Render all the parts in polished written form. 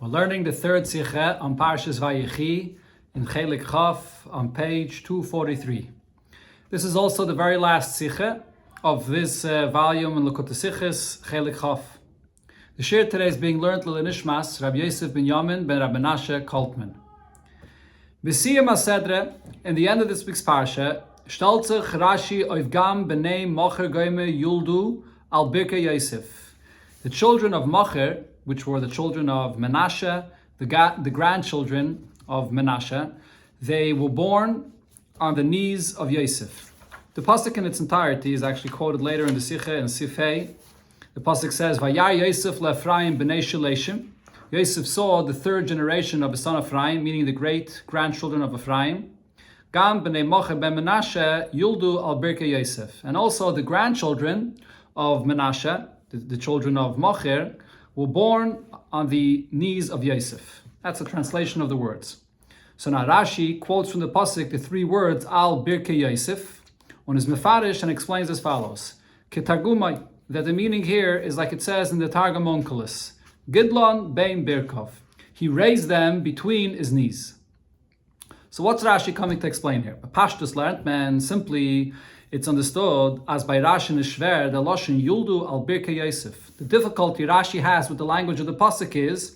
We're learning the third Sikha on Parshas Vayechi in Chelek Chaf on page 243. This is also the very last Sikha of this volume in Likutei Sichos, Chelek Chaf. The shir today is being learned l'nishmas Rabbi Yosef ben Yamin ben Rabbi Menashe Kaltman. B'siyam HaSedre, in the end of this week's Parsha, stellt sich Rashi auf Gam b'nei Mocher Goyme Yuldu al Birkei Yosef. The children of Mocher, which were the children of Menashe, the grandchildren of Menashe, they were born on the knees of Yosef. The pasuk in its entirety is actually quoted later in the Sikha and Sifei. The pasuk says, "Vayar Yosef le'Ephraim b'nei Sheleshim." Yosef saw the third generation of his son Ephraim, meaning the great grandchildren of Ephraim. Gam b'nei Mocher ben Menashe yuldu al Birkei Yosef, and also the grandchildren of Menashe, the children of Mocher, were born on the knees of Yosef. That's a translation of the words. So now Rashi quotes from the pasuk the three words al Birkei Yosef on his mefarish and explains as follows: Ketargumai, that the meaning here is like it says in the Targum Onkelos, Gidlon bein Birkov. He raised them between his knees. So what's Rashi coming to explain here? A Pashtus learned man simply. It's understood as by Rashi and Shver, the Lashon Yuldu al Birkei Yosef. The difficulty Rashi has with the language of the pasuk is,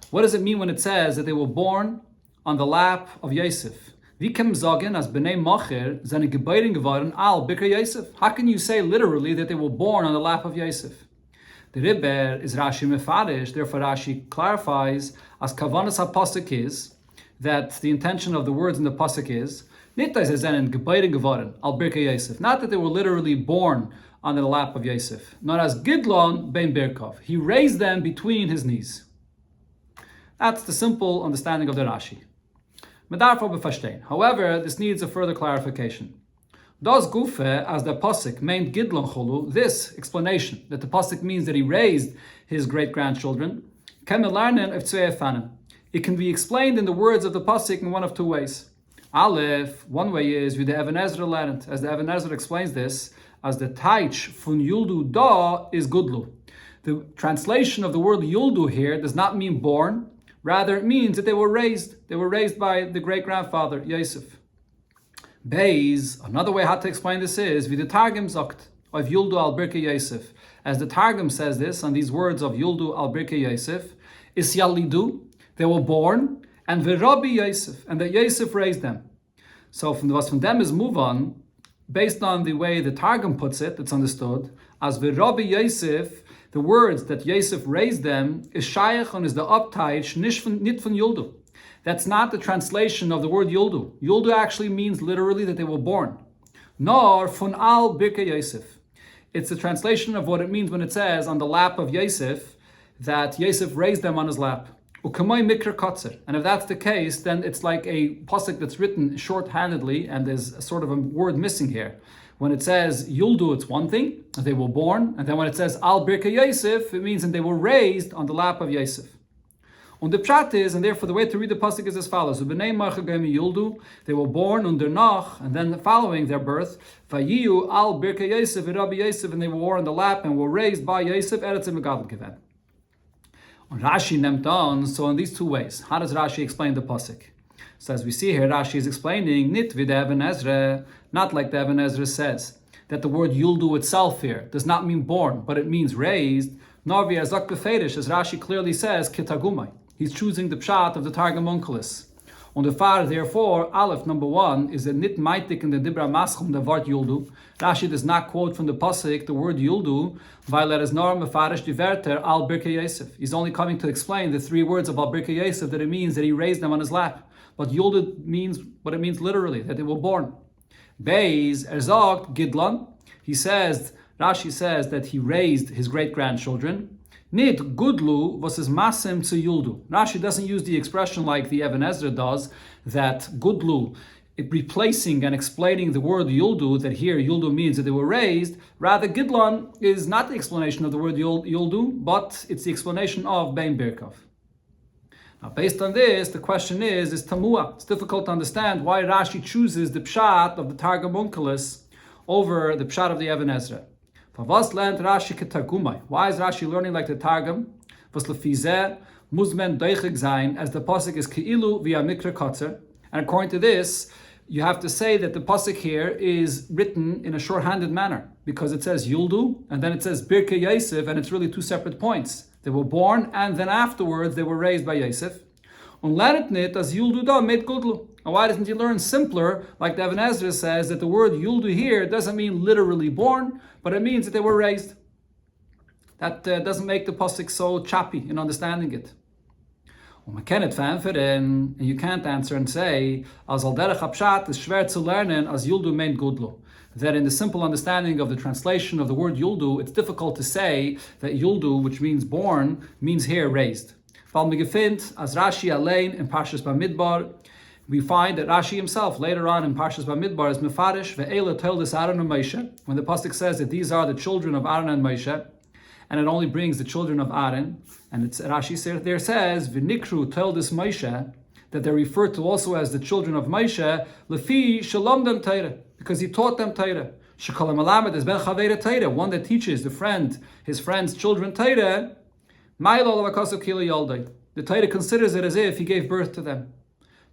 what does it mean when it says that they were born on the lap of Yosef? Vikem zagen as b'nei Mocher zene geboren geworden al Birkei Yosef. How can you say literally that they were born on the lap of Yosef? The Ribber is Rashi mefarish. Therefore Rashi clarifies as kavanas ha-pasuk is that the intention of the words in the pasuk is not that they were literally born on the lap of Yosef, not as Gidlon ben Birkov. He raised them between his knees. That's the simple understanding of the Rashi. However, this needs a further clarification. Das Gufe, as the pasuk meant Gidlon cholu, this explanation that the pasuk means that he raised his great-grandchildren, it can be explained in the words of the pasuk in one of two ways. Aleph, one way is with the Even Ezra learned, as the Even Ezra explains this, as the taich fun yuldu da is gudlu. The translation of the word yuldu here does not mean born, rather it means that they were raised. They were raised by the great-grandfather, Yosef. Beis, another way how to explain this is, with the Targum sagt, of yuldu al Birkei Yosef. As the Targum says this, on these words of yuldu al Birkei Yosef, is yalidu, they were born, and Rabbi Yosef, and that Yosef raised them. So from them is move on, based on the way the Targum puts it, it's understood, as Rabbi Yosef, the words that Yosef raised them, is Shayach and is the uptaich, nit von Yuldu. That's not the translation of the word Yuldu. Yuldu actually means literally that they were born. Nor von al Birkei Yosef. It's the translation of what it means when it says on the lap of Yosef, that Yosef raised them on his lap. And if that's the case, then it's like a pasuk that's written short-handedly, and there's a sort of a word missing here. When it says Yuldu, it's one thing, they were born, and then when it says Al Birkei Yosef, it means that they were raised on the lap of Yosef. And the pshat is, and therefore the way to read the pasuk is as follows: Yuldu, they were born under Nach, and then following their birth, Vayiu Al Birkei Yosef Rabbi Yosef, and they were on the lap and were raised by Yosef Eretz Megadol Given. Rashi nemt on, so in these two ways, how does Rashi explain the pasuk? So as we see here, Rashi is explaining nit vid Even Ezra, not like the Even Ezra says that the word yuldu itself here does not mean born, but it means raised. Nor v'azak beferish, as Rashi clearly says, kitagumai. He's choosing the pshat of the Targum Onkelos. On the far, therefore, Aleph number one is a nit maitik in the Dibra Maschum the word yuldu. Rashi does not quote from the pasuk the word yuldu, weil is nor mefarish diverter al Birkei Yosef. He's only coming to explain the three words of al Birkei Yosef, that it means that he raised them on his lap. But yuldu means what it means literally, that they were born. Beis erzagt Gidlon. He says, Rashi says that he raised his great-grandchildren. Nid gudlu was his masim to yuldu. Rashi doesn't use the expression like the Even Ezra does, that gudlu, replacing and explaining the word yuldu, that here yuldu means that they were raised. Rather, Gidlon is not the explanation of the word yuldu, but it's the explanation of bein Birkov. Now, based on this, the question is tamua. It's difficult to understand why Rashi chooses the pshat of the Targum Onkelos over the pshat of the Even Ezra. Why is Rashi learning like the Targum? Was lefizeh muzmen doichig zayin, as the pasuk is keilu via mikra kotzer. And according to this, you have to say that the pasuk here is written in a shorthanded manner, because it says Yuldu and then it says Birkei Yosef, and it's really two separate points. They were born and then afterwards they were raised by Yosef. Und lernt nit as Yuldu da made Gudlu. And why doesn't he learn simpler, like the Even Ezra says, that the word Yuldu here doesn't mean literally born, but it means that they were raised. That doesn't make the pasuk so choppy in understanding it. And you can't answer and say, as al derech hapshat is schwer zu lernen as Yuldu meint Gudlu. That in the simple understanding of the translation of the word Yuldu, it's difficult to say that Yuldu, which means born, means here raised. Weil mir gefindt, as Rashi allein in Parshas Bamidbar, we find that Rashi himself later on in Parshas Bamidbar is mefarish ve'ela toldus Aaron and Moshe, when the pasuk says that these are the children of Aaron and Moshe, and it only brings the children of Aaron, and it's Rashi there says v'nikru toldus Moshe, that they're referred to also as the children of Moshe, lefi shalomdam Torah, because he taught them Torah. Shekol malamed is ben chavera Torah, one that teaches his friend's children Torah. The Torah considers it as if he gave birth to them.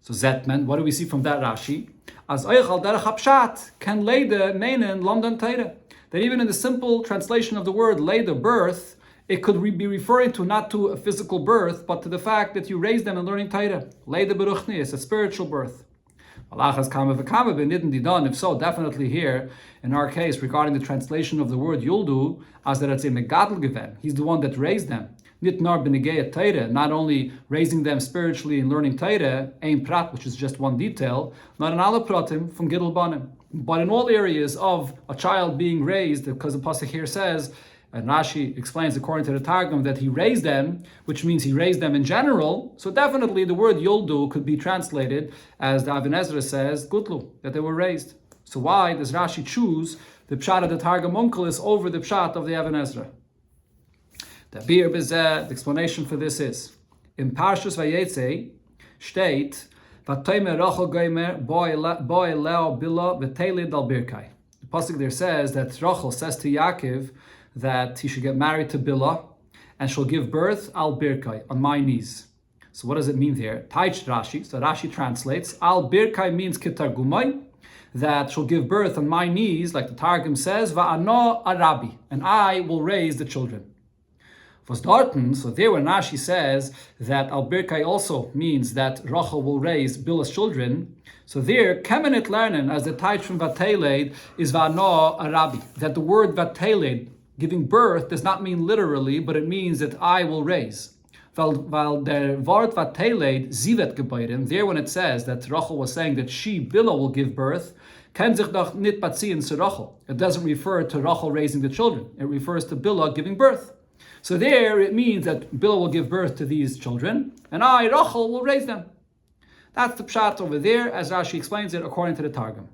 So Zetman, what do we see from that Rashi? As Eichal derech hapshat can leida meinen London Torah. That even in the simple translation of the word leida, birth, it could be referring to not to a physical birth, but to the fact that you raise them in learning Torah. Leida beruchni is a spiritual birth. If so, definitely here, in our case, regarding the translation of the word Yuldu, as that it's a megadol given, he's the one that raised them. Not only raising them spiritually and learning Torah, ein prat, which is just one detail, not an ala pratim from Gidul Banim. But in all areas of a child being raised, because the pasuk here says, and Rashi explains according to the Targum that he raised them, which means he raised them in general. So definitely the word Yuldu could be translated as the Even Ezra says, Gutlu, that they were raised. So why does Rashi choose the pshat of the Targum Onkelos over the pshat of the Even Ezra? The explanation for this is, in Parshas Vayechi state, the pasuk there says that Rachel says to Yaakov that he should get married to Bilhah, and she'll give birth al birkai, on my knees. So what does it mean here? Taich Rashi. So Rashi translates al birkai means kitargumai, that she'll give birth on my knees, like the Targum says, va'ano arabi, and I will raise the children. So there when Rashi says that al birkai also means that Rachel will raise Bilhah's children, so there, kemenet lernen, as the Taich from vateled is va'ano arabi, that the word vateled, giving birth, does not mean literally, but it means that I will raise. While the Wort vateled zivet geboren, there when it says that Rachel was saying that she, Bilhah, will give birth, ken sich doch nit batziin zu Rachel. It doesn't refer to Rachel raising the children. It refers to Bilhah giving birth. So there it means that Bilhah will give birth to these children, and I, Rachel, will raise them. That's the pshat over there, as Rashi explains it according to the Targum.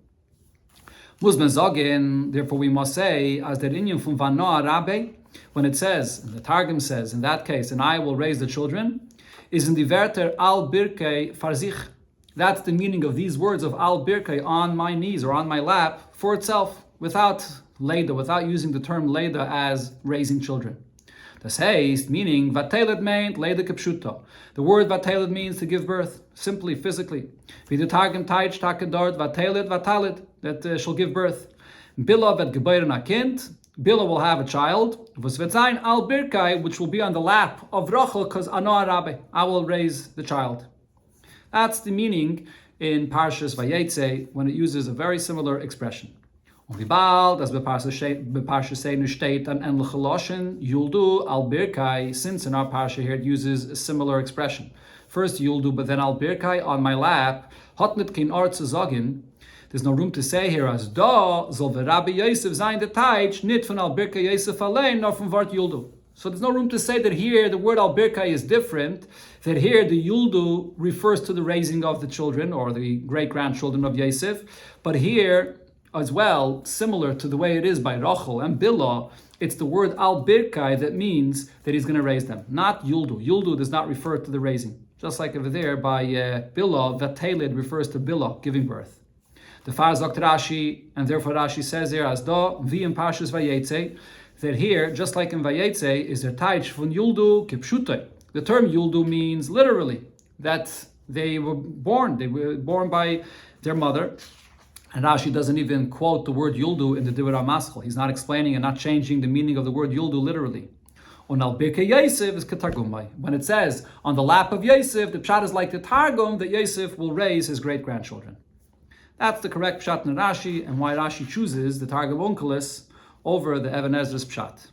Muzman Zogin, therefore we must say, as the inyan from Vanoa Rabbi, when it says, the Targum says, in that case, and I will raise the children, is in the Verter al birkei farzich. That's the meaning of these words of al birkei, on my knees or on my lap, for itself, without leida, without using the term leida as raising children. Das heißt, meaning vateled meint leida kepshuta. The word vateled means to give birth, simply, physically. Wie the Targum taich takedort vateled vatalet, that she'll give birth. Bilhah vet geboren a kind. Bilhah will have a child. Was vet sein al birkai, which will be on the lap of Rachel, because ano arabe, I will raise the child. That's the meaning in Parshas Vayechi when it uses a very similar expression. Und bald, as beParsha Seinu steht an en Cheloshen Yuldu al birkai, since in our parsha here it uses a similar expression. First Yuldu, but then al birkai, on my lap. Hot nit kein Ort zu sagen. There's no room to say here as da soll the Rabbi Yosef sein the taich nit von al birkai Yosef allein nor from Wort Yuldu. So there's no room to say that here the word al birkai is different. That here the Yuldu refers to the raising of the children or the great grandchildren of Yosef, but here as well, similar to the way it is by Rachel and Bilhah, it's the word al birkai that means that he's going to raise them, not Yuldu. Yuldu does not refer to the raising. Just like over there by Bilhah, vateled refers to Bilhah, giving birth. The Far Zokt Rashi, and therefore Rashi says there, as da, vi in Parshas Vayechi, that here, just like in Vayechi, is der Taich von Yuldu kipshute. The term Yuldu means literally that they were born by their mother. And Rashi doesn't even quote the word Yuldu in the Divrei Maschil. He's not explaining and not changing the meaning of the word Yuldu literally. On al birkei Yosef is ketargumai. When it says on the lap of Yosef, the pshat is like the targum that Yosef will raise his great grandchildren. That's the correct pshat in Rashi, and why Rashi chooses the Targum Onkelos over the Even Ezra's pshat.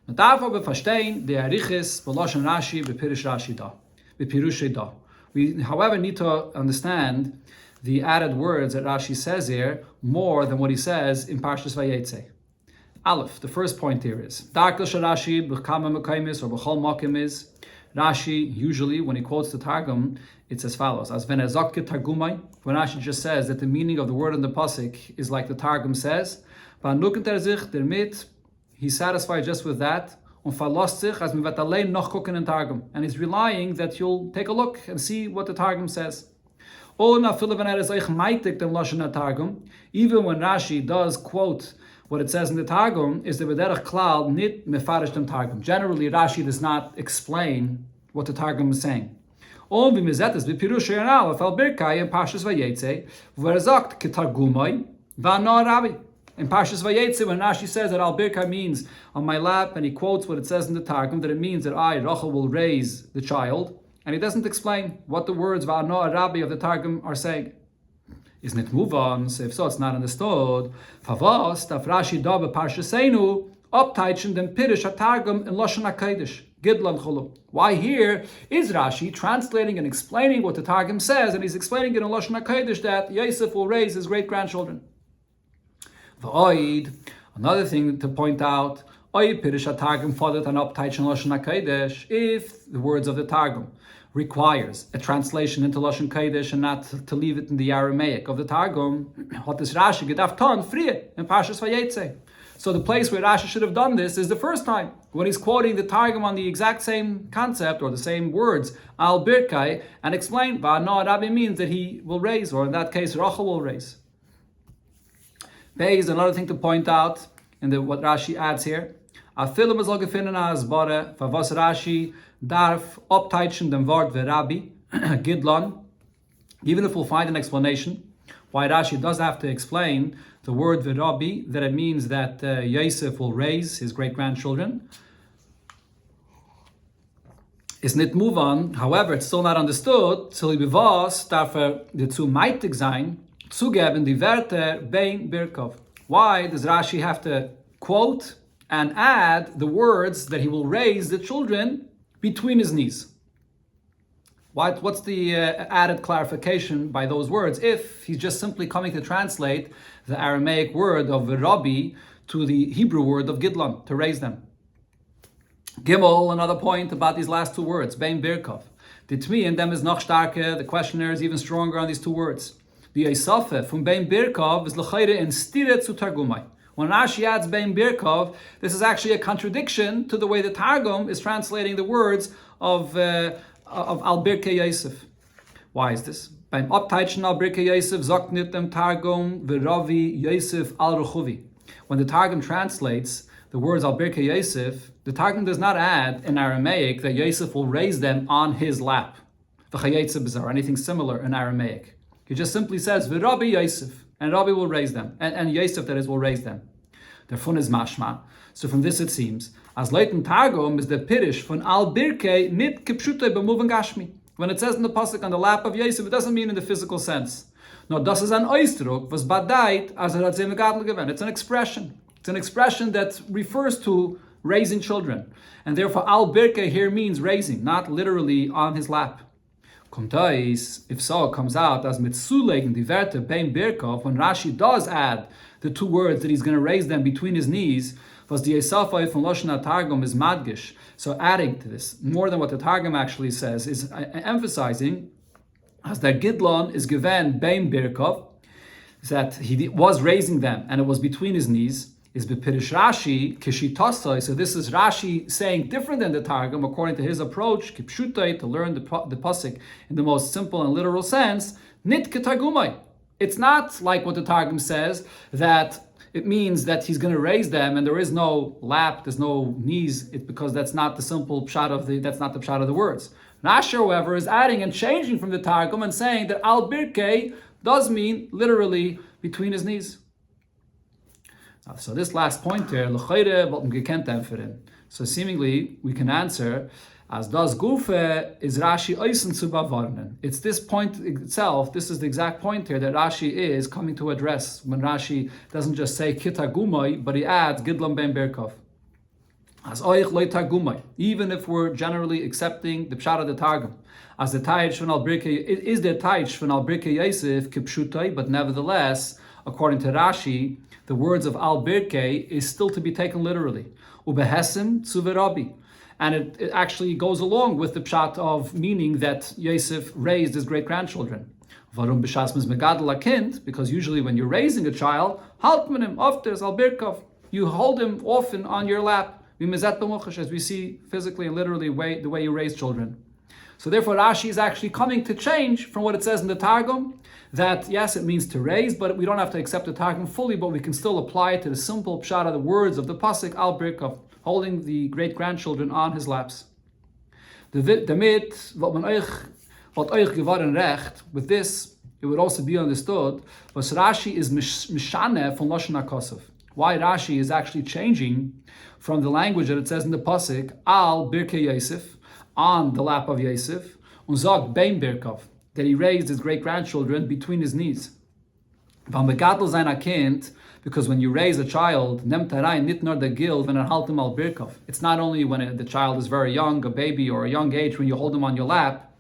Man darf aber verstehen der Arichis b'loshen Rashi b'pirush Rashi da, b'pirush da. We, however, need to understand the added words that Rashi says here more than what he says in Parshas Vayechi. Aleph, the first point here is Darkel Rashi b'kama mekaymis or b'chol makim is Rashi usually when he quotes the Targum it's as follows: as when Targumai, when Rashi just says that the meaning of the word in the pasuk is like the Targum says, he's satisfied just with that. And he's relying that you'll take a look and see what the Targum says. Even when Rashi does quote what it says in the Targum, is the bederach klal nit mefarish dem Targum. Generally, Rashi does not explain what the Targum is saying. Und wie mir sagt es, wie Pirush Yanal, auf Al-Birkai in Parshas Vayechi, wo sagt, Ketargumai, va'na Rabbi. In Parshas Vayechi, when Rashi says that Al-Birkai means on my lap, and he quotes what it says in the Targum, that it means that I, Rachel, will raise the child, and he doesn't explain what the words va'na Rabbi of the Targum are saying. Isn't it move on? So if so, it's not understood. Favos, daf Rashi da b'Parshasenu, upteichen dem Pirush HaTargum in Lashon HaKodesh. Why here is Rashi translating and explaining what the Targum says, and he's explaining it in Lashon HaKodesh that Yosef will raise his great-grandchildren. Another thing to point out, if the words of the Targum requires a translation into Lashon Kodesh and not to leave it in the Aramaic of the Targum, hat this Rashi gedacht ton frie in Parshas Vayechi. So the place where Rashi should have done this is the first time, when he's quoting the Targum on the exact same concept or the same words, Al Birkai, and explain, Va'na Rabbi means that he will raise, or in that case, Rachel will raise. There is another thing to point out in what Rashi adds here. A film is gefunden as Bore, was Rashi darf abteichen dem Wort Rabbi, Gidlon, even if we'll find an explanation why Rashi does have to explain the word Rabbi, that it means that Yosef will raise his great-grandchildren. Is nicht move on, however, it's still not understood, till bewusst dafür dazu meitig sein, zugeben die Werte bein Birkov. Why does Rashi have to quote and add the words that he will raise the children between his knees? What's the added clarification by those words if he's just simply coming to translate the Aramaic word of Rabbi to the Hebrew word of Gidlon, to raise them? Gimel, another point about these last two words, Bein Birkov. The Tmi in them is noch starker, the questioner is even stronger on these two words. The Eisafe from Bein Birkov is l'chayre in stire zu Targumai. When Rashi adds Bein Birkov, this is actually a contradiction to the way the Targum is translating the words of Al Birkei Yosef. Why is this? Beim Abteichen Al Birkei Yosef sagt nicht dem Targum v'Ravi Yosef al Rechuvi. When the Targum translates the words Al Birkei Yosef, the Targum does not add in Aramaic that Yosef will raise them on his lap, or anything similar in Aramaic. He just simply says v'Rabi Yosef, and Rabbi will raise them, and Yosef, that is, will raise them. Der fun is mashma. So from this it seems, as leiten Targum is the pirish von Al Birkei nit kipshute b'muven gashmi. When it says in the pasuk on the lap of Yosef, it doesn't mean in the physical sense. No, das is an Ausdruck, was badait as hat sie megadl given. It's an expression. It's an expression that refers to raising children, and therefore Al Birkei here means raising, not literally on his lap. Komtais, if so, it comes out as mitzulegen die Werte beim Birkov, when Rashi does add the two words that he's going to raise them between his knees, was the Esafai from Lashon Targum is madgish. So adding to this, more than what the Targum actually says, is emphasizing as that Gidlon is given beim Birkov, that he was raising them and it was between his knees, is bepirish Rashi kishitasai. So this is Rashi saying different than the Targum according to his approach kipshutai, to learn the pasuk in the most simple and literal sense. Nit ketargumai. It's not like what the Targum says that it means that he's going to raise them, and there is no lap, there's no knees, because that's not the simple pshat of the words. Rashi, however, is adding and changing from the Targum and saying that al birkei does mean literally between his knees. So this last point here, so seemingly we can answer as das Gufe is Rashi Eisen zu bewarnen. It's this point itself, this is the exact point here that Rashi is coming to address when Rashi doesn't just say kita gumai, but he adds gidlam ben berkov. As oich loita gumai, even if we're generally accepting the pshat of the Targum, as the taich von al birke is the taich von al birke Yosef kipshutai, but nevertheless, according to Rashi, the words of al birke is still to be taken literally. Ubehesim zu verabi. And it actually goes along with the pshat of meaning that Yosef raised his great-grandchildren. Varum b'shas megadol kind, because usually when you're raising a child, haltmanim ofters al birkov, you hold him often on your lap, as we see physically and literally the way you raise children. So therefore Rashi is actually coming to change from what it says in the Targum, that yes, it means to raise, but we don't have to accept the Targum fully, but we can still apply it to the simple pshat of the words of the pasuk al birkov, holding the great-grandchildren on his laps. With this, it would also be understood, but Rashi is mishane from Lashon HaKosov. Why Rashi is actually changing from the language that it says in the pasuk, al birkei Yosef, on the lap of Yosef, und zog bein birkov, that he raised his great-grandchildren between his knees. Because when you raise a child, it's not only when the child is very young, a baby or a young age, when you hold him on your lap,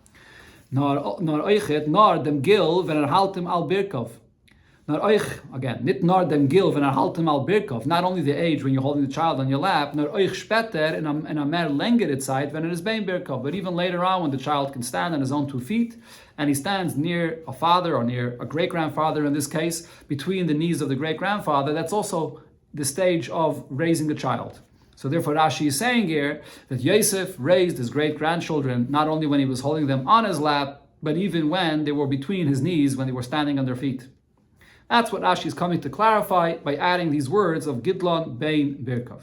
nor dem gil when haltem al birkov. Again, nit nor dem gil when haltem al birkov. Not only the age when you're holding the child on your lap, nor euch speter in a mer längere Zeit when it is bein birkov. But even later on, when the child can stand on his own 2 feet, and he stands near a father or near a great-grandfather in this case, between the knees of the great-grandfather, that's also the stage of raising a child. So therefore Rashi is saying here that Yosef raised his great-grandchildren not only when he was holding them on his lap, but even when they were between his knees, when they were standing on their feet. That's what Rashi is coming to clarify by adding these words of Gidlon Bein Birkov.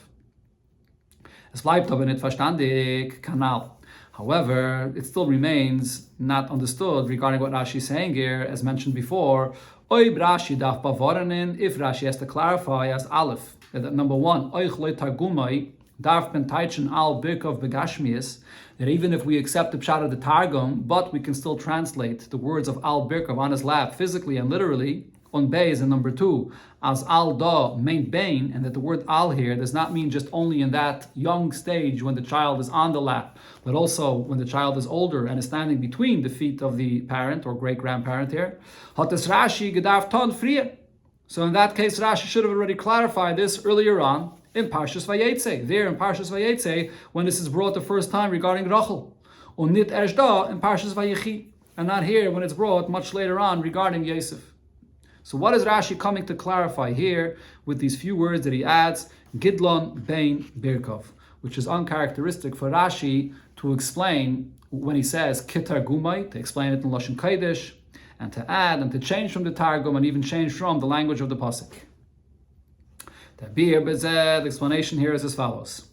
Es bleibt aber nicht verstandig, Kanal. However, it still remains not understood regarding what Rashi is saying here, as mentioned before. Oib Rashi darf bavaranin, if Rashi has to clarify as Aleph, that number one, oich le targumai, darf ben taichen al birkov begashmias, that even if we accept the pshat of the Targum, but we can still translate the words of al birkov on his lap physically and literally, on Beis, and number two, as al da main bain, and that the word al here does not mean just only in that young stage when the child is on the lap, but also when the child is older and is standing between the feet of the parent or great-grandparent here. Hatas Rashi gedarf ton frie. So in that case, Rashi should have already clarified this earlier on in Parshas Vayechi. There in Parshas Vayechi, when this is brought the first time regarding Rachel. Und nit erst da in Parshas Vayechi. And not here when it's brought much later on regarding Yosef. So what is Rashi coming to clarify here with these few words that he adds, Gidlon Bein Birkov, which is uncharacteristic for Rashi to explain when he says Kitar Gumai, to explain it in Lashon Kodesh, and to add and to change from the Targum and even change from the language of the Pasuk. The explanation here is as follows.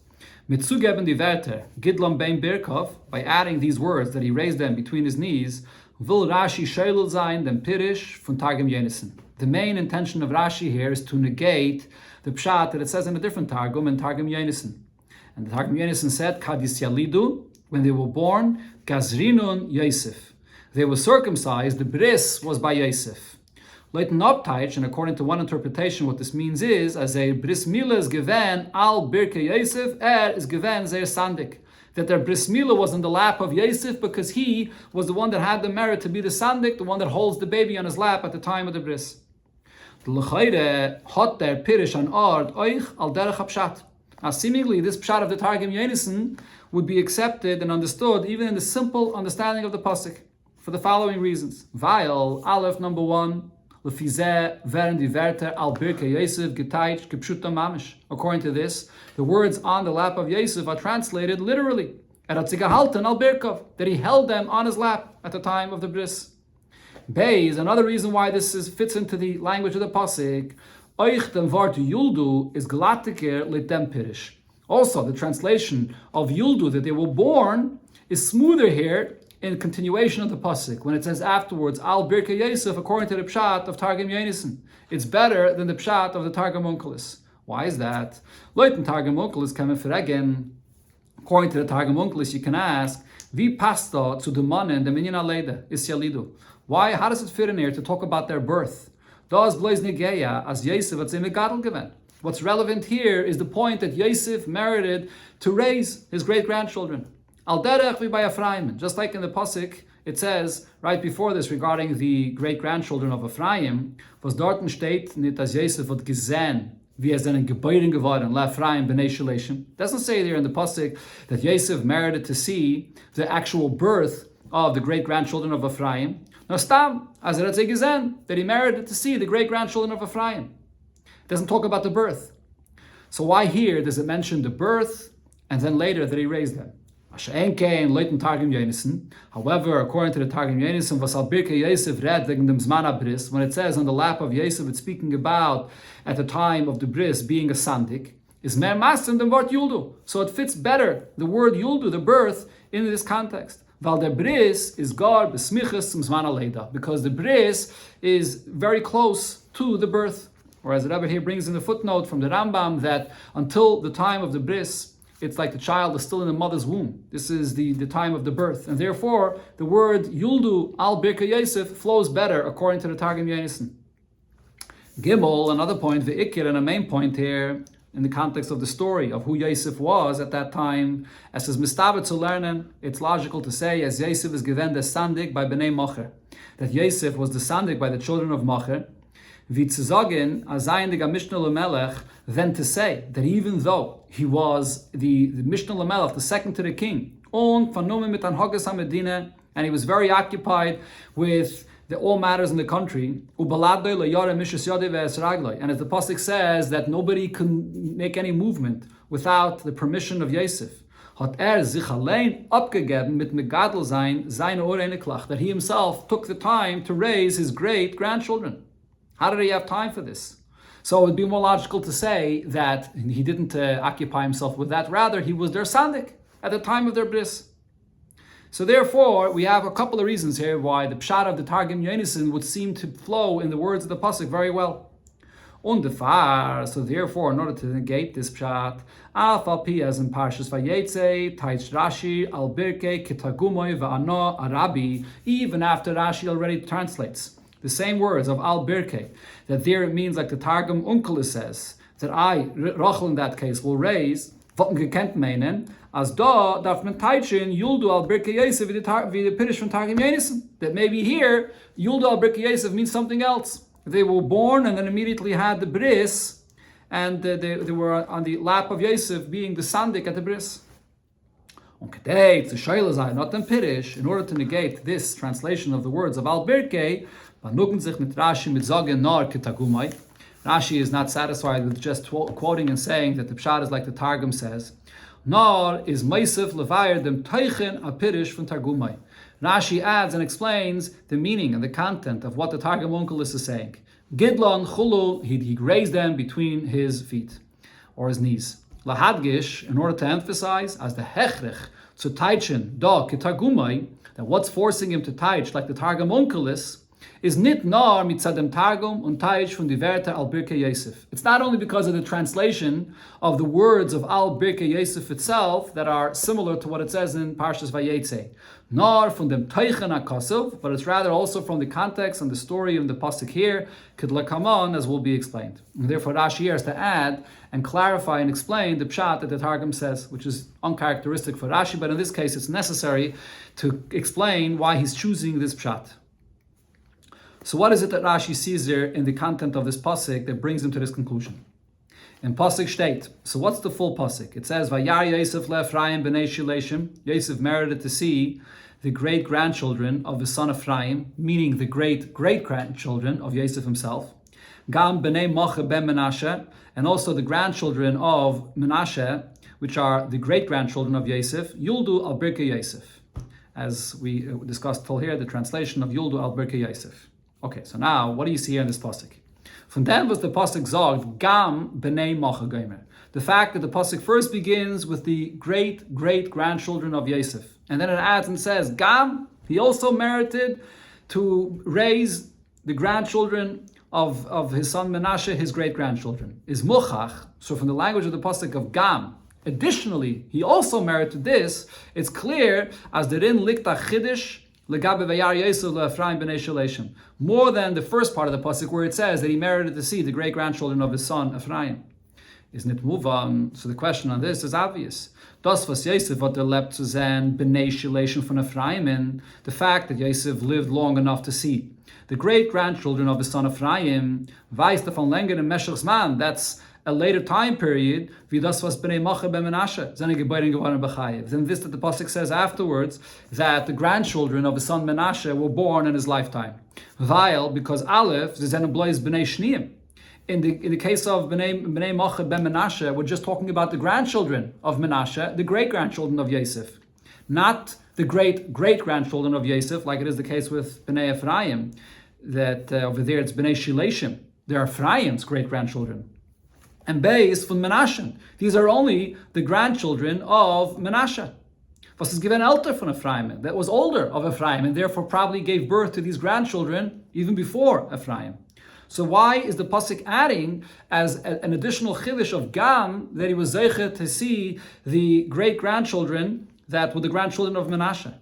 Mitzugeben die Werte, Gidlon Bein Birkov, by adding these words that he raised them between his knees, will Rashi Shelel sein dem Pirish von Targum Yenisen. The main intention of Rashi here is to negate the pshat that it says in a different Targum, in Targum Yenisen. And the Targum Yenisen said, Kadis Yalidu, when they were born, Gazrinun Yosef. They were circumcised, the bris was by Yosef. Leuten Obtaich, and according to one interpretation, what this means is, as a bris milah is given, al birke Yosef, is given zeir sandik. That their bris milah was in the lap of Yosef because he was the one that had the merit to be the sandik, the one that holds the baby on his lap at the time of the bris. L'chayre hot der pirish an ard oich al derech hapshat. Now seemingly this pshat of the Targum Yenisen would be accepted and understood even in the simple understanding of the pasuk for the following reasons. Weil Aleph number one, lefizeh veren die Werte al birke Yosef getayt kipshuta mamish. According to this, the words on the lap of Yosef are translated literally. Eratzigahalten al birkov, that he held them on his lap at the time of the bris. Beis, another reason why this fits into the language of the pasuk. Oich dem Wort Yuldu is glatiker litem pirish. Also, the translation of Yuldu, that they were born, is smoother here in continuation of the pasuk when it says afterwards Al Birkei Yosef according to the pshat of Targum Yonason. It's better than the pshat of the Targum Onkelos. Why is that? Leuten Targum Onkelos coming for again. According to the Targum Onkelos, you can ask Vi pasta zu dem Mannen der Minyan Aleida is Yalidu. Why? How does it fit in here to talk about their birth? Das bloß negeya as Yosef hat sie megadol gewinnt. What's relevant here is the point that Yosef merited to raise his great-grandchildren. Al derech vi by Ephraim. Just like in the pasuk, it says right before this regarding the great-grandchildren of Ephraim, was dorten steht nicht as Yosef hat gesehen, wie seinen Gebäuden geworden, la Ephraim b'nei Shaleshim. Doesn't say there in the pasuk that Yosef merited to see the actual birth of the great-grandchildren of Ephraim. No, stam as it had gesehen that he merited to see the great-grandchildren of Ephraim. It doesn't talk about the birth. So why here does it mention the birth and then later that he raised them? However, according to the Targum Yonason, was al Birkei Yosef read wegen dem Zman bris, when it says on the lap of Yosef, it's speaking about at the time of the bris being a sandik, is mer masim than word yuldu. So it fits better the word yuldu, the birth, in this context. Val der bris is gar besmichas zum Zman aleida, because the bris is very close to the birth. Whereas the Rabbi here brings in the footnote from the Rambam that until the time of the bris, it's like the child is still in the mother's womb. This is the time of the birth. And therefore, the word Yuldu al Birkei Yosef flows better according to the Targum Yonason. Gimel, another point, the Ikir, and a main point here, in the context of the story of who Yosef was at that time, as is mistavet to learn, it's logical to say, as Yosef is given the sandik by Bnei Mocher, that Yosef was the sandik by the children of Mocher, then to say that even though he was the Mishnah Lamelech, the second to the king, and he was very occupied with all matters in the country, and as the pasuk says that nobody can make any movement without the permission of Yosef, that he himself took the time to raise his great-grandchildren. How did he have time for this? So it would be more logical to say that he didn't occupy himself with that. Rather, he was their sandik at the time of their bris. So therefore, we have a couple of reasons here why the pshat of the Targum Yonason would seem to flow in the words of the pasuk very well. So therefore, in order to negate this pshat, Afal pi as in Parshas Vayechi, Taich Rashi, Al Birkei, Kitagumoy, Va'ano, Rabbi, even after Rashi already translates the same words of Al Birkei, that there it means like the Targum Onkelos says, that Rachel in that case, will raise, as da darf man teitschen, Yuldu Al Birkei Yosef, wie the Pirish from Targum Yonason, that maybe here, Yuldu Al Birkei Yosef means something else. They were born and then immediately had the bris, and they were on the lap of Yosef being the sandik at the bris. Not in Pirish, in order to negate this translation of the words of Al Birkei, Rashi is not satisfied with just quoting and saying that the pshat is like the Targum says, nor is Meisef levayer dem teichen a Pirish from Targumai. Rashi adds and explains the meaning and the content of what the Targum Onkelos is saying. Gidlon chulu, he raised them between his feet or his knees. Lahadgish, in order to emphasize, as the hechrech to teichen da kitargumai, that what's forcing him to teich like the Targum Onkelos is nit nar mitzadem targum und taich from the Werte al Birkei Yosef. It's not only because of the translation of the words of Al Birkei Yosef itself that are similar to what it says in Parshas Vayechi, nor from dem teichen akosov, but it's rather also from the context and the story of the pasuk here, kidlakaman, as will be explained. And therefore Rashi here has to add and clarify and explain the pshat that the Targum says, which is uncharacteristic for Rashi, but in this case it's necessary to explain why he's choosing this pshat. So what is it that Rashi sees there in the content of this pasuk that brings him to this conclusion? In pasuk state, so what's the full pasuk? It says, Vayar Yosef le'Ephraim b'nei Shaleshim. Yosef merited to see the great-grandchildren of his son Ephraim, meaning the great-great-grandchildren of Yosef himself. Gam b'nei Moche ben Menashe, and also the grandchildren of Menashe, which are the great-grandchildren of Yosef, Yuldu al Birkei Yosef. As we discussed till here, the translation of Yuldu al Birkei Yosef. Okay, so now, what do you see here in this pasuk? Von dem was the pasuk sagt, Gam b'nei Macha Gomer. The fact that the pasuk first begins with the great-great-grandchildren of Yosef. And then it adds and says, Gam, he also merited to raise the grandchildren of his son Menashe, his great-grandchildren. Is muchach, so from the language of the pasuk of Gam, additionally, he also merited this. It's clear as the Rin likta chiddush legabe vayar Yosef leEphraim b'nei Shaleshim, more than the first part of the pasuk where it says that he merited to see the great-grandchildren of his son Ephraim. Isn't it move on? So the question on this is obvious. Das was Yosef hat erlebt zu sein b'nei Shaleshim von Ephraim, the fact that Yosef lived long enough to see the great-grandchildren of his son Ephraim, weist von länger in Meshach Zman, that's a later time period, wie das was b'nei Macha ben Menashe, seine Gebäude geworden b'chayev. Then this that the pasuk says afterwards, that the grandchildren of his son Menashe were born in his lifetime. Weil, because Aleph, the Zenoblois b'nei Shniim. In the case of b'nei Macha ben Menashe, we're just talking about the grandchildren of Menashe, the great-grandchildren of Yosef. Not the great-great-grandchildren of Yosef, like it is the case with b'nei Ephraim, that over there it's b'nei Shileshim. They're Ephraim's great-grandchildren. And Beis from Menashe. These are only the grandchildren of Menashe. Was is given älter von Ephraim, that was older of Ephraim, and therefore probably gave birth to these grandchildren even before Ephraim. So why is the pasuk adding as an additional chiddush of Gam that he was zeichet to see the great-grandchildren that were the grandchildren of Menashe?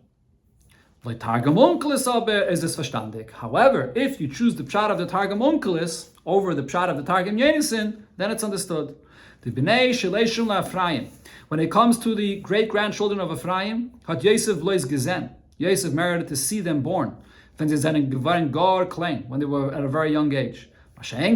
Targum Onkelis aber is this verstandig. However, if you choose the pshat of the Targum Onkelis over the pshat of the Targum Yenison, then it's understood. The Bnei Shaleshim LaEphraim. When it comes to the great-grandchildren of Ephraim, hat Yosef lois gezen. Yosef merited to see them born. When they were at a very young age. However,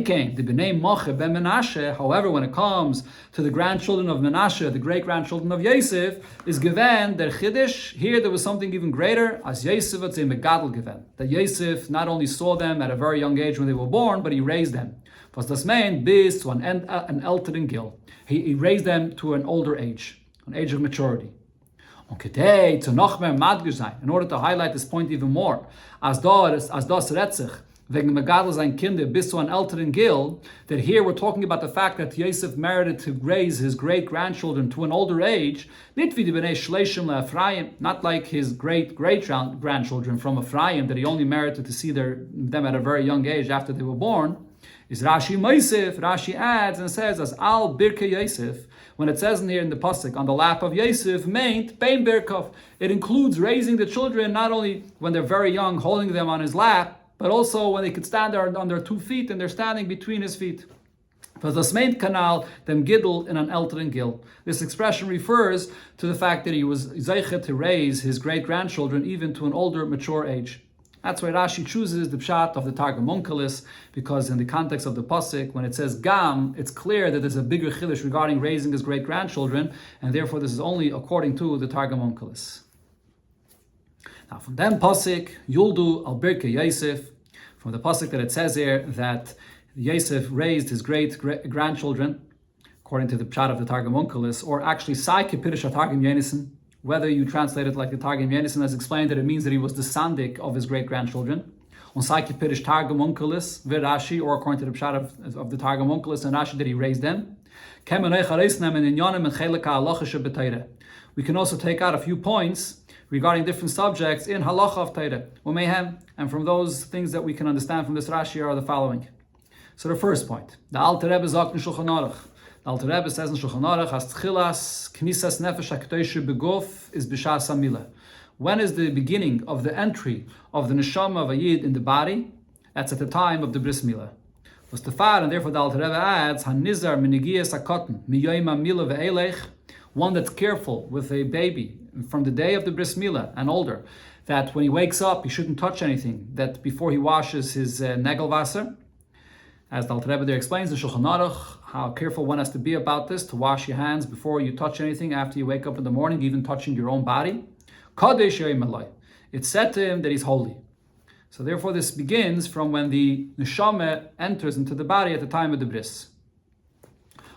when it comes to the grandchildren of Menashe, the great-grandchildren of Yosef, is given der chiddush. Here there was something even greater, as Yosef hat sie megadol given. That Yosef not only saw them at a very young age when they were born, but he raised them. Was das mean bis to an älteren gil. He raised them to an older age, an age of maturity. In order to highlight this point even more, as das retzich, wegen Megadol sein Kinder bis zu an älteren Gil, that here we're talking about the fact that Yosef merited to raise his great-grandchildren to an older age, nicht wie die Bnei Shleshim LaEphraim, not like his great-great-grandchildren from Ephraim, that he only merited to see them at a very young age after they were born. Is Rashi Moisef, Rashi adds and says, as Al Birke Yosef, when it says in here in the pasuk, on the lap of Yosef, meint Bein Birkov, it includes raising the children not only when they're very young, holding them on his lap, but also when they could stand there on their 2 feet and they're standing between his feet. For das meint kanal dem Gidl in an älteren Gil. This expression refers to the fact that he was zeichet to raise his great-grandchildren even to an older, mature age. That's why Rashi chooses the pshat of the Targum Onkelis, because in the context of the pasuk, when it says Gam, it's clear that there's a bigger chiddush regarding raising his great-grandchildren, and therefore this is only according to the Targum Onkelis. Now from then pasuk, Yuldu al Birke Yosef, from the pasuk that it says here that Yosef raised his great-grandchildren, according to the pshat of the Targum Onkelis, or actually Sai Kipirish Targum Yenison, whether you translate it like the Targum Yenison has explained that it means that he was the sandik of his great-grandchildren, on Sai Kipirish Targum Onkelis, Rashi, or according to the pshat of the Targum Onkelis and Rashi that he raised them. We can also take out a few points regarding different subjects in halacha of Torah, and from those things that we can understand from this Rashi are the following. So the first point, the Alter Rebbe sagt in Shulchan Aruch. The Alter Rebbe says in Shulchan Aruch, as tchilas knisas nefesh hakdosh beguf is b'shas hamila. When is the beginning of the entry of the neshama of a yid in the body? That's at the time of the bris milah. Was the far, and therefore the Alter Rebbe adds, hanizar minigiyas hakotten miyoyim hamila ve'elech, one that's careful with a baby from the day of the bris milah and older, that when he wakes up he shouldn't touch anything, that before he washes his negelwasser. As the Alter Rebbe there explains in Shulchan Aruch, how careful one has to be about this, to wash your hands before you touch anything after you wake up in the morning, even touching your own body. Kadesh Yoyim Eloi. It's said to him that he's holy. So therefore this begins from when the neshama enters into the body at the time of the bris.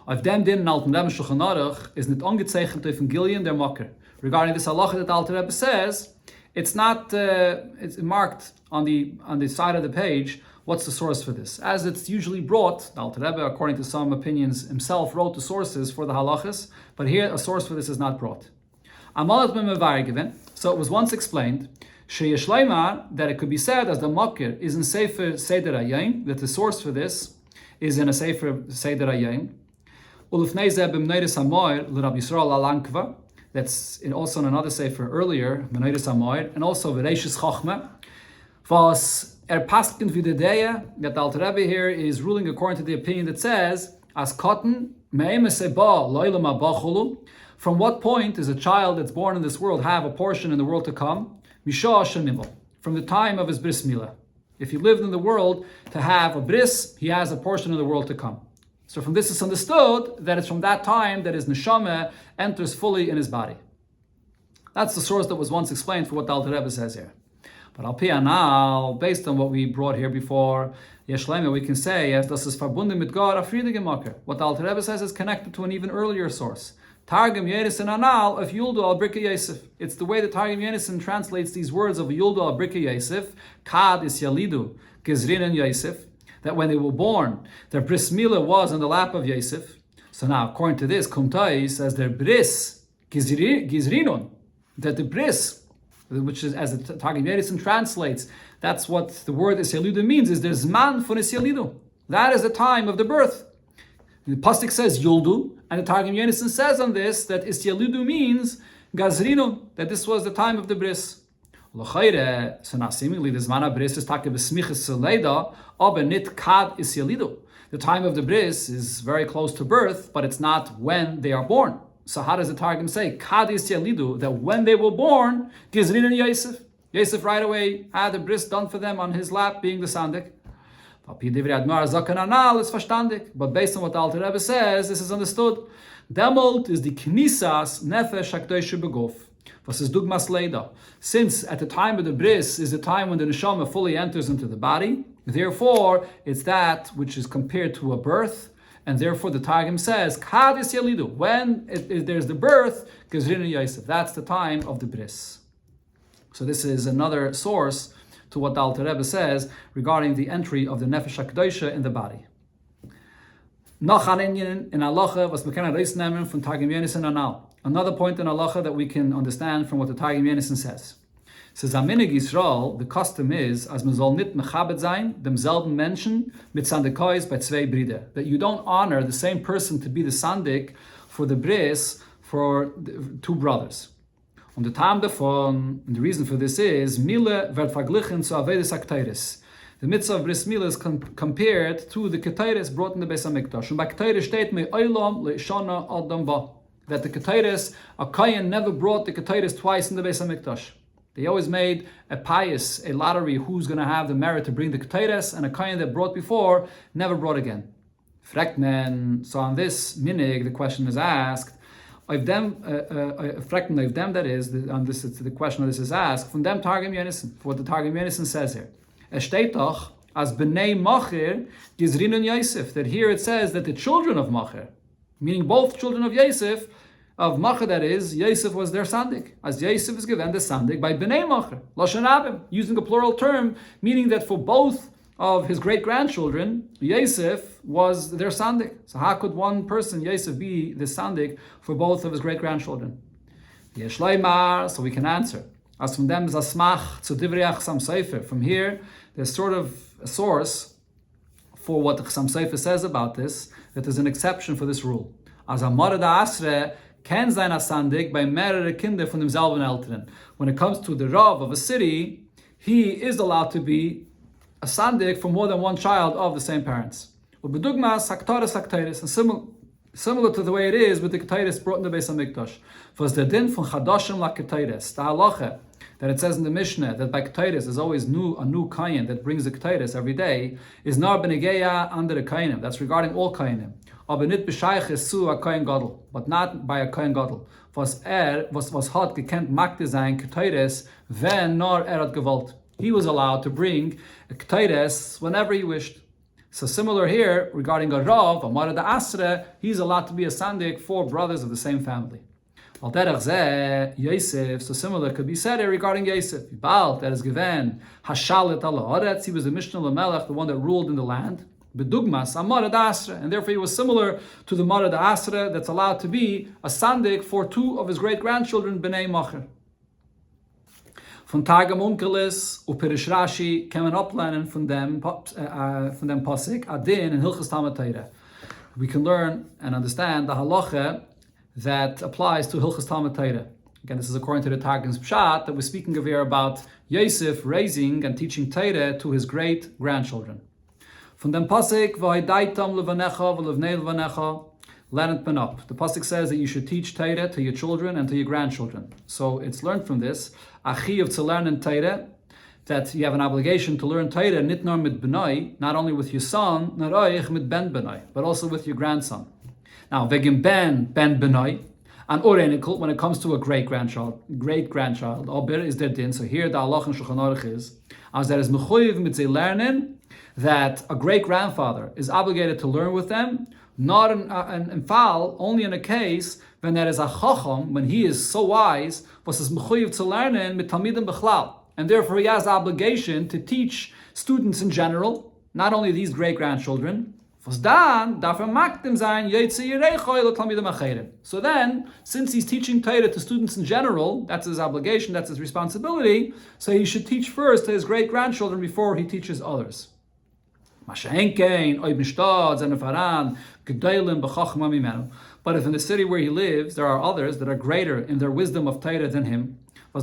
Auf dem din in Alten Rebbe Shulchan Aruch is nicht angezeichnet auf Gillian der Mocker. Regarding this halacha that the Alter Rebbe says, it's not it's marked on the side of the page What's the source for this? As it's usually brought, the Alter Rebbe, according to some opinions, himself wrote the sources for the halachas, but here a source for this is not brought. Amalat mevarig given. So it was once explained that it could be said as the makir is in Sefer Seder Hayom, that the source for this is in a Sefer Seder Hayom. That's also in another Sefer earlier, Meneides Hamoed, and also Vereishis Chochma. Was paskend videdea, that the Alter Rebbe here is ruling according to the opinion that says, as cotton, from what point does a child that's born in this world have a portion in the world to come? From the time of his bris milah. If he lived in the world to have a bris, he has a portion in the world to come. So from this it's understood that it's from that time that his neshama enters fully in his body. That's the source that was once explained for what the Alter Rebbe says here. But al pi anal, based on what we brought here before, Yeshlema, we can say, as das is verbunden mit God, a friedige Maker. What the Alter Rebbe says is connected to an even earlier source. Targum Yenison Anal of Yuldo al Brika Yosef. It's the way that Targum Yenison translates these words of Yuldo al Brika Yosef, Kad is Yalidu, Gezrin Yosef, that when they were born, their bris milah was in the lap of Yosef. So now, according to this, Kumtai says their bris, Gizrinon, that the bris, which is as the Targum Yenison translates, that's what the word Isyalidu means, is there's man for Isyalidu. That is the time of the birth. The pasuk says Yuldu, and the Targum Yenison says on this that Isyalidu means Gazrinu, that this was the time of the bris. So now seemingly the zman bris is take besmichas leida, aber nit kad Isyalidu. The time of the bris is very close to birth, but it's not when they are born. So how does the Targum say kad Isyalidu, that when they were born, Gizrin Yosef? Yosef right away had the bris done for them on his lap, being the sandik. But based on what the Alter Rebbe says, this is understood. Demolt is the knisas nefesh hakdoishe begof. Was is dugmas leida. Since at the time of the bris is the time when the neshama fully enters into the body, therefore it's that which is compared to a birth, and therefore the Targum says kadis yalidu. When there's the birth, gezrin Yosef. That's the time of the bris. So this is another source to what the Alter Rebbe says regarding the entry of the Nefesh HaKadoshah in the body. Another point in halacha that we can understand from what the Targum Yenison says. Says Aminig Yisrael, the custom is, as man soll nit mechabed sein, demselben Menschen mit Sandikois bei zwei Brüder. That you don't honor the same person to be the sandik for the bris for two brothers. Und der Tam davon, and the reason for this is, Mile wird verglichen zu Avedes HaKteiris. The mitzvah of bris milah is compared to the Keteiris brought in the Beis HaMikdash. And by Keteiris steht me Olam le'ishana adam ba. That the Keteiris, a Kayan never brought the Keteiris twice in the Beis HaMikdash. They always made a lottery, who's going to have the merit to bring the Keteiris, and a Kayan that brought before never brought again. Frekmen, so on this minig, the question is asked, of them, that is, on this, the question of this is asked, from them Targum Yenison, for what the Targum Yenison says here. Es steht doch, as b'nei Machir, Gizrinun Yosef, that here it says that the children of Machir, meaning both children of Yosef, of Machir that is, Yosef was their sandik, as Yosef is given the sandik by b'nei Machir, Lashon Abim, using a plural term, meaning that for both of his great-grandchildren, Yosef was their sandik. So how could one person, Yosef, be the sandik for both of his great-grandchildren? So we can answer. As from them, Zasmach zu Divrei Chasam Sofer. From here, there's sort of a source for what the Chasam Sofer says about this, that there's an exception for this rule. As Amar da Asre can sein as sandik by mehrere Kinder von demselben Eltern. When it comes to the Rav of a city, he is allowed to be a sandik for more than one child of the same parents. And similar to the way it is with the keteiris brought in the Beis HaMikdash. Was the din from chadashim la keteiris, the halacha that it says in the Mishnah that by keteiris is always a new kayin that brings the keteiris every day, is nar benegeya under the kayinim. That's regarding all kayinim. Aber nit b'shayich su a kayin gadol, but not by a kayin gadol. Was hat gekent makte sein keteiris wenn nor hat gewollt. He was allowed to bring a keteiris whenever he wished. So similar here, regarding a Rav, Amar da Asre, he's allowed to be a sandik for brothers of the same family. Al derech zeh, Yosef, so similar could be said here regarding Yosef. Baal, that is given, Hashalit ala Haaretz, he was the Mishnah Lamelech, the one that ruled in the land. Bedugmas, Amara Asra, and therefore he was similar to the Mara Asra that's allowed to be a sandik for two of his great-grandchildren, Bnei Macher. Von Targum Onkelis, Upirish Rashi, can man uplernen von dem Pasik, Adin, and Hilchas Talmud Torah. We can learn and understand the halacha that applies to Hilchas Talmud Torah. Again, this is according to the Targum's Pshat that we're speaking of here about Yosef raising and teaching Torah to his great-grandchildren. From dem Pasik, V'haidaitam levanecha v'levnei levanecha, learned ben up. The pasuk says that you should teach Torah to your children and to your grandchildren. So it's learned from this, achiv to learn in Torah, that you have an obligation to learn Torah nit nor mit benai, not only with your son, nor oich mit ben benai, but also with your grandson. Now, vegim ben benai, and orenikul, when it comes to a great-grandchild, albir is their din. So here the halach in Shulchan Aruch is, as there is mechuyev mit ze lernen, that a great-grandfather is obligated to learn with them, not in fall, only in a case when there is a chacham, when he is so wise, was is mechuyev to lernen mit talmidim bechlal, and therefore he has the obligation to teach students in general, not only these great-grandchildren. So then, since he's teaching Torah to students in general, that's his obligation, that's his responsibility, so he should teach first to his great-grandchildren before he teaches others. But if in the city where he lives, there are others that are greater in their wisdom of Torah than him, so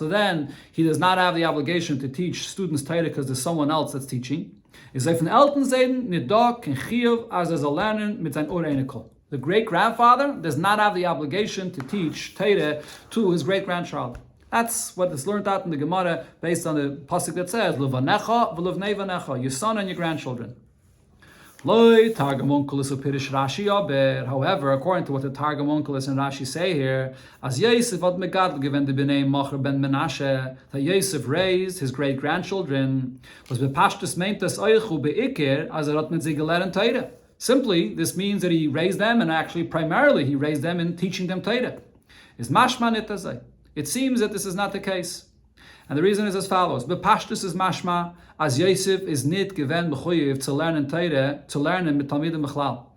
then he does not have the obligation to teach students Torah because there's someone else that's teaching. The great-grandfather does not have the obligation to teach Torah to his great-grandchild. That's what is learned out in the Gemara based on the pasuk that says, "Levanecha v'levnei vanecha," your son and your grandchildren. However, according to what the Targum Onkelos and Rashi say here, as Yosef had megad given the Bnei Macher ben Menashe, that Yosef raised his great-grandchildren, was bepashtus meintas oichu beikir as erat mit ze gelern Torah. Simply, this means that he raised them, and actually primarily he raised them in teaching them Torah. Is mashma nitazai. It seems that this is not the case. And the reason is as follows. Bepashtus is mashma, as Yosef is nit given b'choyev to learn in Torah, to learn in talmidim bechlal.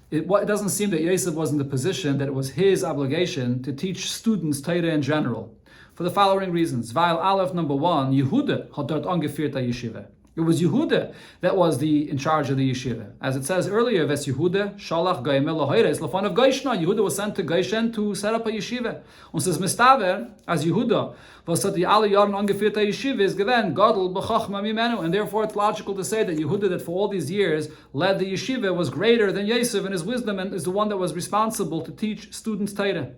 It doesn't seem that Yosef was in the position that it was his obligation to teach students Torah in general. For the following reasons. Weil Aleph number 1, Yehuda had dort angeführt a yeshiva. It was Yehuda that was in charge of the yeshiva. As it says earlier, Ves Yehuda, Shalach Goyimel Lahoires, Lafon of Goishna, Yehuda was sent to Goshen to set up a yeshiva. Und says Mistaver, as Yehuda, was that the alle Jahren angeführt a yeshiva is given, Gadol b'chachma mimenu, and therefore it's logical to say that Yehuda, that for all these years led the yeshiva, was greater than Yosef in his wisdom and is the one that was responsible to teach students Torah.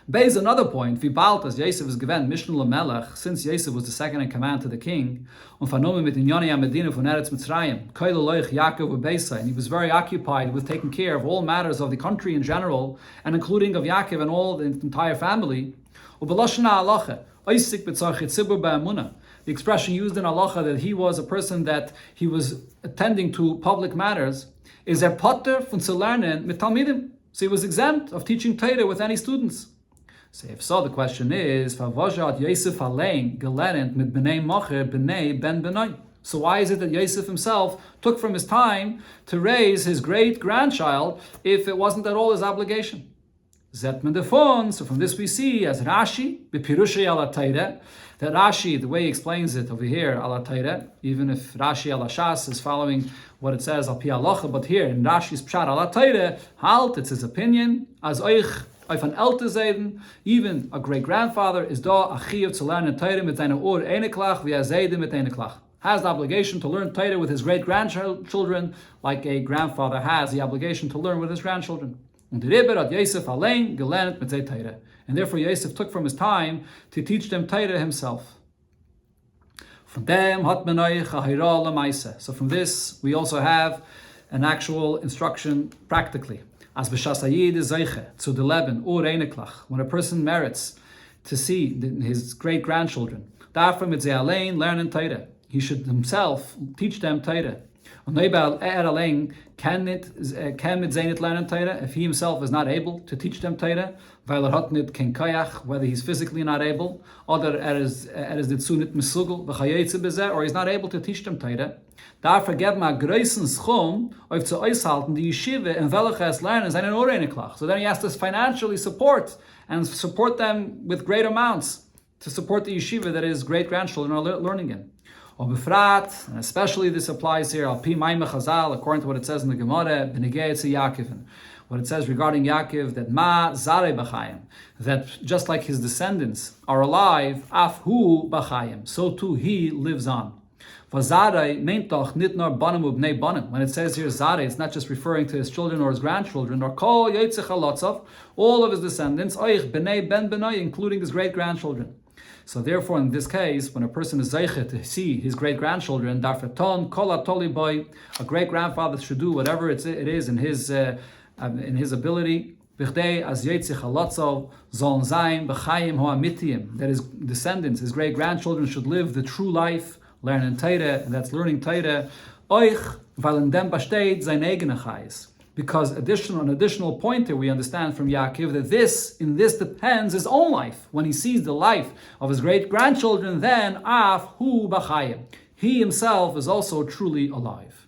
Based on another point, Vibaltas Yosef is given Mishnah Lamelech, since Yosef was the second in command to the king, und vernommen mit Inyani Medina von Eretz Mitzrayim, Koil Loich Yaakov Ubeisa, and he was very occupied with taking care of all matters of the country in general, and including of Yaakov and all the entire family. Ubelashna Alacha, Oisik B'tzarchit Tzibur Ba'amuna. The expression used in Alacha that he was a person that he was attending to public matters is potter von zu lernen mit Talmidim. So he was exempt of teaching Torah with any students. So if so, the question is, Favajat Yosef Alein gelernt mit Bnei Macher Bnei Ben Benai. So why is it that Yosef himself took from his time to raise his great-grandchild if it wasn't at all his obligation? Zet men defon. So from this we see, as Rashi, B'pirushei ala Torah, that Rashi, the way he explains it over here, ala Torah, even if Rashi ala Shas is following what it says al pi halacha, but here in Rashi's Pshat ala Torah, halt, it's his opinion, as oich, even a great-grandfather is da achiv to learn Torah mit seiner Ohr einiklach via Zaydim mit einiklach. Has the obligation to learn Torah with his great-grandchildren, like a grandfather has the obligation to learn with his grandchildren. Und Rebbe hat Yosef allein gelernt mit Zay Torah. And therefore Yosef took from his time to teach them Torah himself. From them hat man euch a hira lemaise. So from this we also have an actual instruction practically. As b'shasayid is zeiche zu the leben or einiklach, when a person merits to see his great-grandchildren, dafür mit ze allein lernen Torah, he should himself teach them Torah. Und allein kann mit Zainit lernen Torah if he himself is not able to teach them Torah, weil hat nicht kein Koyach, whether he's physically not able, oder is dazu nicht mesugel, Vayechi bezeh, or he's not able to teach them Torah. Dafür geben wir größten Schum, auf zu aushalten, die Yeshiva, in welcher es lernen, seinen Oreneklach. So then he has to financially support them with great amounts to support the yeshiva that his great-grandchildren are learning in. And especially this applies here, according to what it says in the Gemara, what it says regarding Yaakov, that just like his descendants are alive, so too he lives on. When it says here Zare, it's not just referring to his children or his grandchildren, or all of his descendants, including his great-grandchildren. So therefore, in this case, when a person is zeiche to see his great-grandchildren, a great-grandfather should do whatever it is in his ability, that his descendants, his great-grandchildren, should live the true life, learning Torah, and that's learning Torah, because an additional point here we understand from Yaakov that in this depends his own life. When he sees the life of his great-grandchildren, then he himself is also truly alive.